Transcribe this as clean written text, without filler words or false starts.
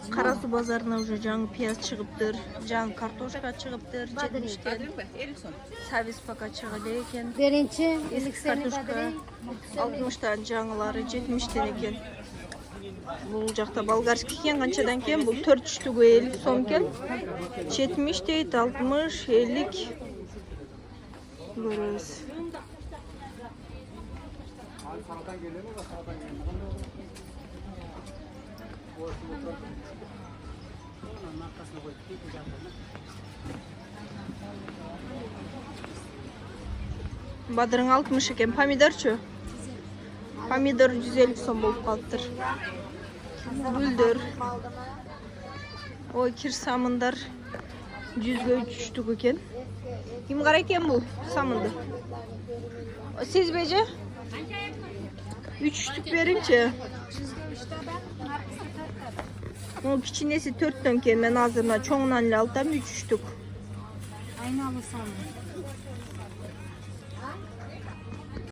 Karasu bazarına уже жаңы piyaz çıkıptır, жаңы kartoşka çıkıptır, 70'ten. Servis paka çıkılı eken. Birinci, Eski kartoşka 60'tan, жаңылары 70'ten eken. Бұл жақта болгарский кен қаншадан кен? Бұл 4 штугы 50 сом кен. 70 дейді, 60, 50. Көріңіз. Badırın 60 eken. Pomidor çö? Pomidor 150 сом болып қалыптыр. Гүлдер. Ой, кир самындар 100-ге 3 штук екен. Ким қара екен бұл самынды? Сіз беже? 3 штук беріңші. Ол кичинеси 4 кен. Мен азырына чоңынан эле алтам 3 штук. Aynalı sandım.